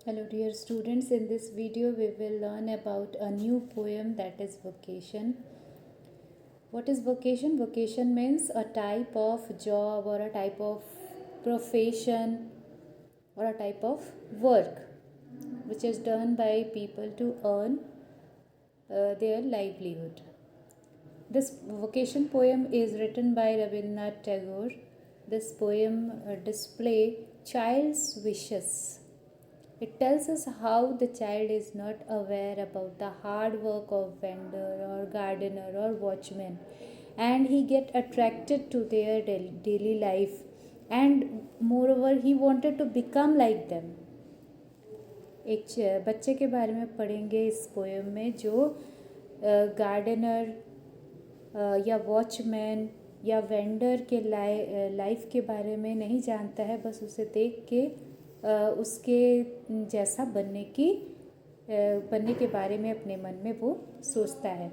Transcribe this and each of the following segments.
Hello dear students, in this video we will learn about a new poem, that is vocation. What is vocation? Vocation means a type of job or a type of profession or a type of work which is done by people to earn their livelihood. This vocation poem is written by Rabindranath Tagore. This poem display child's wishes. It tells us how the child is not aware about the hard work of vendor or gardener or watchman, and he get attracted to their daily life, and moreover he wanted to become like them. एक बच्चे के बारे में पढ़ेंगे इस poem में जो gardener या वॉचमैन या वेंडर के लाइफ के बारे में नहीं जानता है, बस उसे देख के उसके जैसा बनने के बारे में अपने मन में वो सोचता है.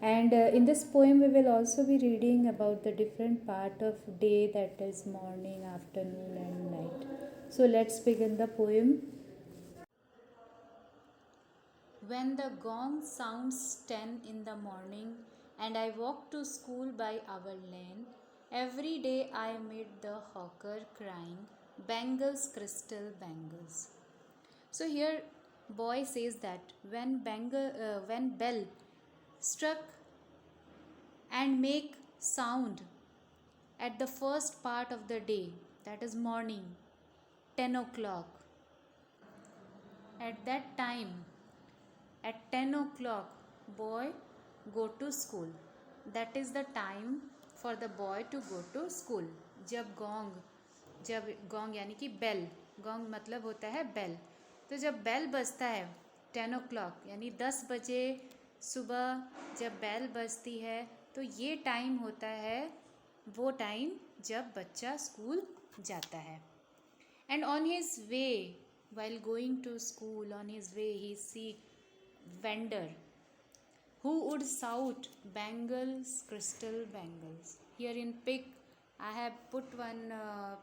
And in this poem we will also be reading about the different part of day, that is morning, afternoon and night. So let's begin the poem. When the gong sounds 10 in the morning and I walk to school by our lane, every day I meet the hawker crying, "Bangles, crystal bangles." So here boy says that when bell struck and make sound at the first part of the day, that is morning, 10 o'clock, at that time, at 10 o'clock, boy go to school. That is the time for the boy to go to school. जब gong यानी कि bell, gong मतलब होता है bell, तो जब bell बजता है 10 o'clock यानी 10 बजे सुबह जब बेल बजती है, तो ये टाइम होता है वो टाइम जब बच्चा स्कूल जाता है. And on his way, while going to school, on his way he see vendor who would shout, "Bangles, crystal bangles." Here in pic I have put one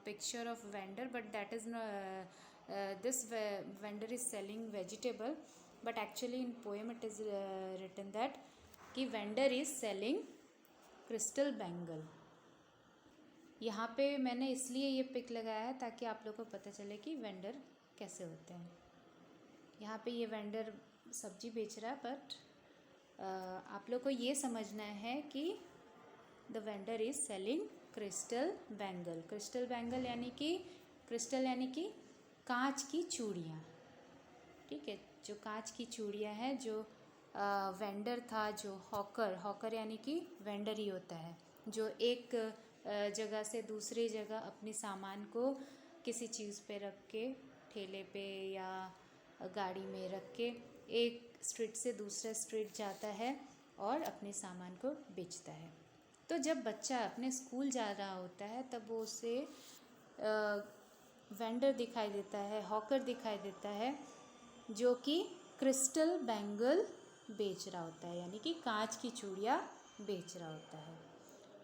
picture of vendor, but that is not this vendor is selling vegetable, but actually in poem it is written that कि vendor is selling crystal bangle. यहाँ पे मैंने इसलिए ये pick लगाया है ताकि आप लोग को पता चले कि वेंडर कैसे होते हैं. यहाँ पे ये वेंडर सब्जी बेच रहा है, बट आप लोग को ये समझना है कि the vendor is selling crystal bangle. Crystal bangle यानी कि क्रिस्टल यानी कि कांच की चूड़ियाँ. ठीक है, जो कांच की चूड़ियाँ हैं, जो वेंडर था, जो हॉकर यानी कि वेंडर ही होता है, जो एक जगह से दूसरी जगह अपने सामान को किसी चीज़ पे रख के, ठेले पे या गाड़ी में रख के एक स्ट्रीट से दूसरा स्ट्रीट जाता है और अपने सामान को बेचता है. तो जब बच्चा अपने स्कूल जा रहा होता है तब वो उसे वेंडर दिखाई देता है, हॉकर दिखाई देता है, जो कि क्रिस्टल बैंगल बेच रहा होता है, यानी कि कांच की चूड़ियाँ बेच रहा होता है.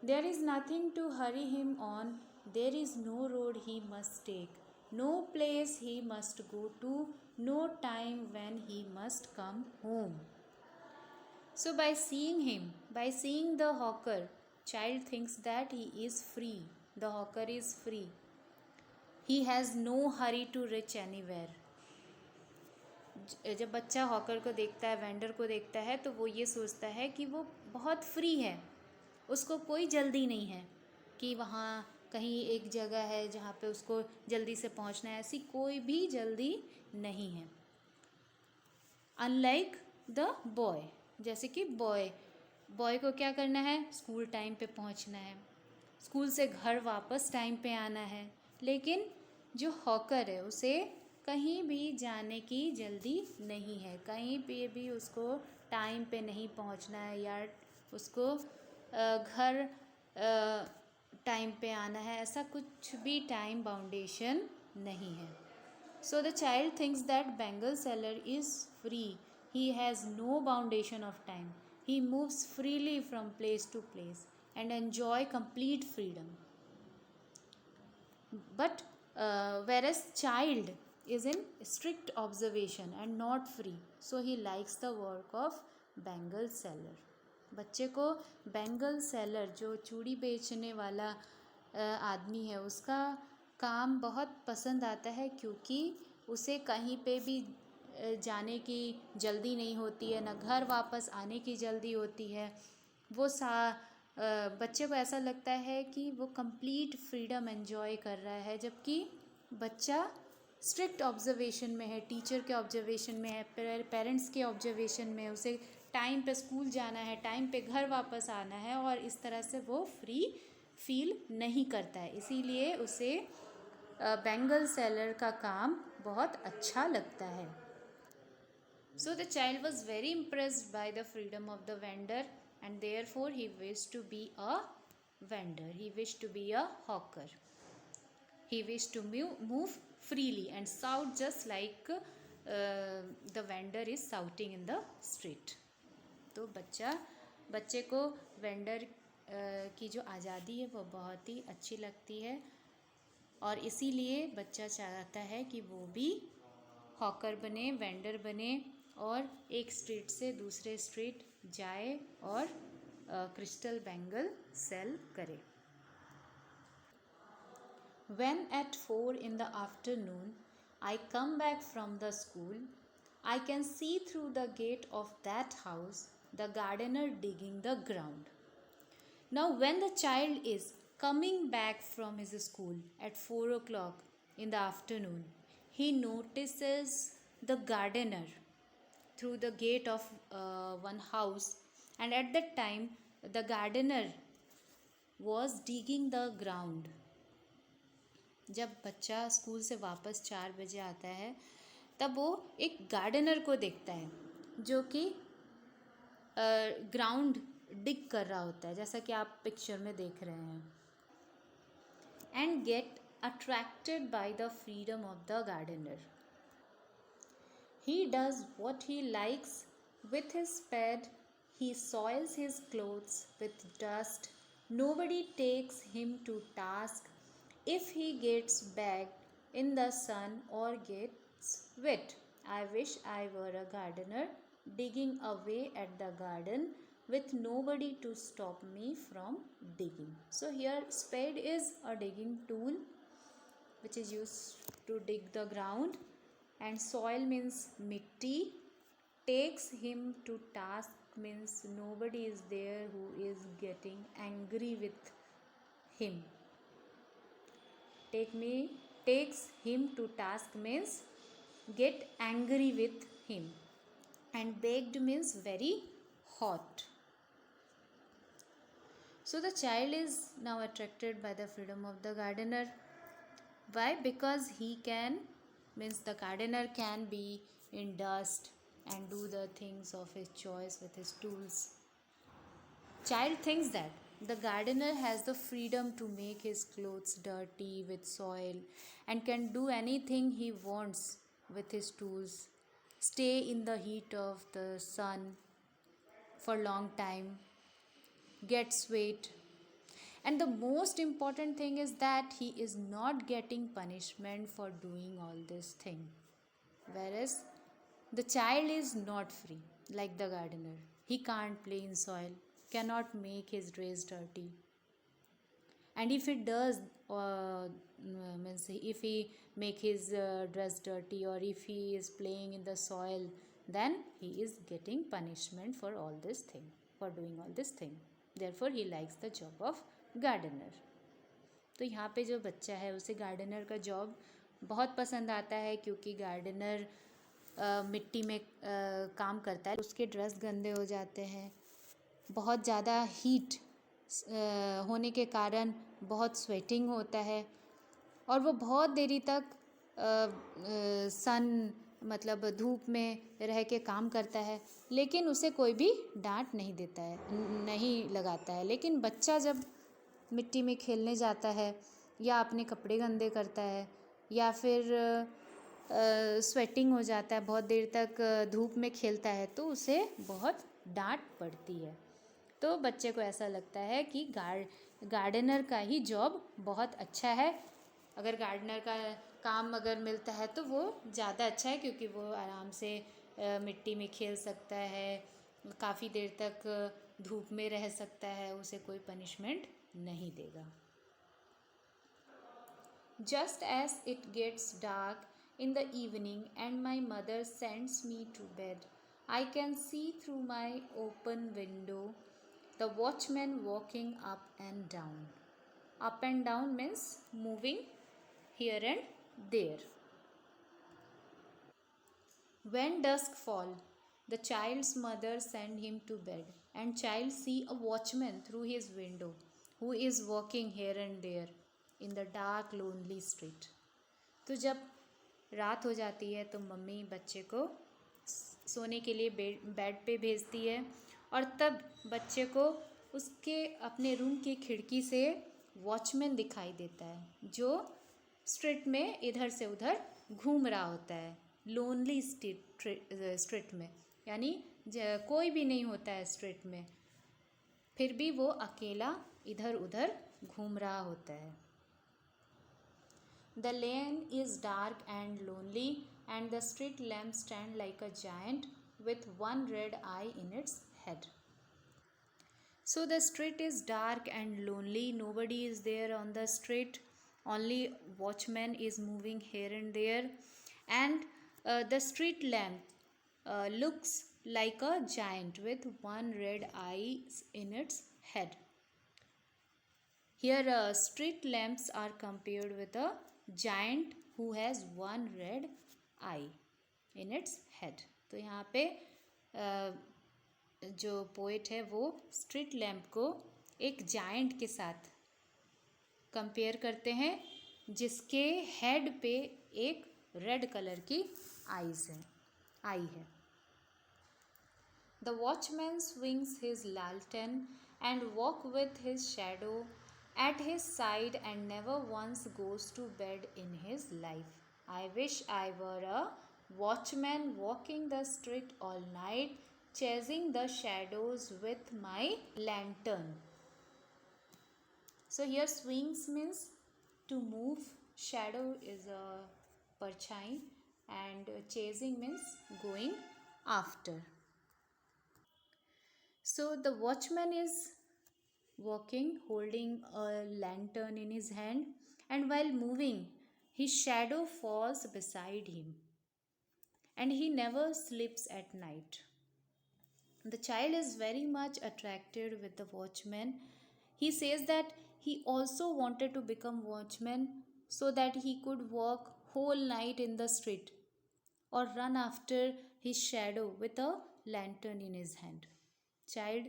There is nothing to hurry him on, there is no road he must take, no place he must go to, no time when he must come home. So by seeing the hawker, child thinks that he is free. The hawker is free. He has no hurry to reach anywhere. जब बच्चा hawker को देखता है, vendor को देखता है, तो वो ये सोचता है कि वो बहुत फ्री है, उसको कोई जल्दी नहीं है कि वहाँ कहीं एक जगह है जहाँ पे उसको जल्दी से पहुँचना है, ऐसी कोई भी जल्दी नहीं है. अनलाइक द बॉय, जैसे कि बॉय को क्या करना है, स्कूल टाइम पे पहुँचना है, स्कूल से घर वापस टाइम पे आना है. लेकिन जो हॉकर है उसे कहीं भी जाने की जल्दी नहीं है, कहीं पे भी उसको टाइम पे नहीं पहुँचना है, या उसको घर टाइम पे आना है, ऐसा कुछ भी टाइम बाउंडेशन नहीं है. So the child thinks that bangle seller is free, he has no boundation of time, he moves freely from place to place and enjoy complete freedom. But whereas child is in strict observation and not free, so he likes the work of bangle seller. बच्चे को bangle seller, जो चूड़ी बेचने वाला आदमी है, उसका काम बहुत पसंद आता है, क्योंकि उसे कहीं पे भी जाने की जल्दी नहीं होती है, ना घर वापस आने की जल्दी होती है। वो बच्चे को ऐसा लगता है कि वो कंप्लीट फ्रीडम एंजॉय कर रहा है, जबकि बच्चा स्ट्रिक्ट ऑब्जर्वेशन में है, टीचर के ऑब्जर्वेशन में है, पेरेंट्स के ऑब्जर्वेशन में है। उसे टाइम पे स्कूल जाना है, टाइम पे घर वापस आना है, और इस तरह से वो फ्री फील नहीं करता है। इसीलिए उसे बैंगल सेलर का काम बहुत अच्छा लगता है। So the child was very impressed by the freedom of the vendor, and therefore he wished to be a vendor. He wished to be a hawker. He wished to move freely and shout just like the vendor is shouting in the street. तो बच्चे को vendor की जो आज़ादी है वो बहुत ही अच्छी लगती है, और इसीलिए बच्चा चाहता है कि वो भी हॉकर बने, वेंडर बने, और एक स्ट्रीट से दूसरे स्ट्रीट जाए और क्रिस्टल बैंगल सेल करे। When at 4 in the afternoon I come back from the school, I can see through the gate of that house the gardener digging the ground. Now when the child is coming back from his school at 4 o'clock in the afternoon, he notices the gardener through the gate of one house, and at that time the gardener was digging the ground. जब बच्चा school से वापस 4 बजे आता है, तब वो एक गार्डनर को देखता है जो कि ग्राउंड डिग कर रहा होता है, जैसा कि आप पिक्चर में देख रहे हैं। And get attracted by the freedom of the gardener. He does what he likes with his spade. He soils his clothes with dust. Nobody takes him to task if he gets bagged in the sun or gets wet. I wish I were a gardener digging away at the garden with nobody to stop me from digging. So here spade is a digging tool which is used to dig the ground, and soil means mitti. Takes him to task means nobody is there who is getting angry with him. Takes him to task means get angry with him, and baked means very hot. So the child is now attracted by the freedom of the gardener. Why? Because he can, means the gardener can be in dust and do the things of his choice with his tools. Child thinks that the gardener has the freedom to make his clothes dirty with soil and can do anything he wants with his tools, stay in the heat of the sun for long time, get sweat. And the most important thing is that he is not getting punishment for doing all this thing. Whereas the child is not free like the gardener. He can't play in soil, cannot make his dress dirty. And if he does, means if he make his dress dirty, or if he is playing in the soil, then he is getting punishment for all this thing, for doing all this thing. Therefore he likes the job of gardener. तो यहाँ पे जो बच्चा है उसे gardener का job बहुत पसंद आता है, क्योंकि गार्डनर मिट्टी में काम करता है, उसके ड्रेस गंदे हो जाते हैं, बहुत ज़्यादा हीट होने के कारण बहुत स्वेटिंग होता है, और वो बहुत देरी तक सन मतलब धूप में रह के काम करता है, लेकिन उसे कोई भी डांट नहीं देता है, नहीं लगाता है. लेकिन बच्चा जब मिट्टी में खेलने जाता है, या अपने कपड़े गंदे करता है, या फिर स्वेटिंग हो जाता है, बहुत देर तक धूप में खेलता है, तो उसे बहुत डांट पड़ती है. तो बच्चे को ऐसा लगता है कि गार्डनर का ही जॉब बहुत अच्छा है. अगर गार्डनर का काम अगर मिलता है तो वो ज़्यादा अच्छा है, क्योंकि वो आराम से मिट्टी में खेल सकता है, काफ़ी देर तक धूप में रह सकता है, उसे कोई पनिशमेंट नहीं देगा. Just as it gets dark in the evening and my mother sends me to bed, I can see through my open window the watchman walking up and down. Up and down means moving here and there. When dusk fall, the child's mother send him to bed, and child see a watchman through his window, who is walking here and there in the dark lonely street. तो जब रात हो जाती है तो mummy बच्चे को सोने के लिए बेड पे भेजती है, और तब बच्चे को उसके अपने रूम की खिड़की से वॉचमैन दिखाई देता है, जो स्ट्रीट में इधर से उधर घूम रहा होता है, लोनली स्ट्रीट में, यानी कोई भी नहीं होता है स्ट्रीट में, फिर भी वो अकेला इधर उधर घूम रहा होता है. The lane is dark and lonely, and the street lamps stand like a giant with one red eye in its head. So the street is dark and lonely. Nobody is there on the street. Only watchman is moving here and there, and the street lamp looks like a giant with one red eye in its head. Here street lamps are compared with a giant who has one red eye in its head. तो यहाँ पे जो poet है वो street lamp को एक giant के साथ कंपेयर करते हैं, जिसके हेड पे एक रेड कलर की आई है. The watchman swings his lantern and walk with his shadow at his side and never once goes to bed in his life. I wish I were a watchman walking the street all night, chasing the shadows with my lantern. So here swings means to move, shadow is a parchai, and chasing means going after. So the watchman is walking, holding a lantern in his hand, and while moving, his shadow falls beside him, and he never sleeps at night. The child is very much attracted with the watchman. He says that he also wanted to become watchman so that he could walk whole night in the street or run after his shadow with a lantern in his hand. Child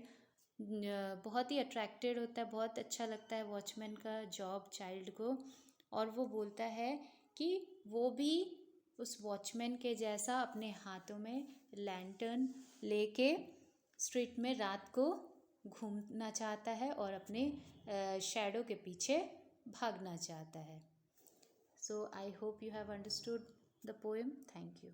बहुत ही attracted होता है, बहुत अच्छा लगता है watchman का job child को, और वो बोलता है कि वो भी उस वॉचमैन के जैसा अपने हाथों में लैंटर्न लेके स्ट्रीट में रात को घूमना चाहता है और अपने शैडो के पीछे भागना चाहता है. So I hope you have understood the poem. Thank you.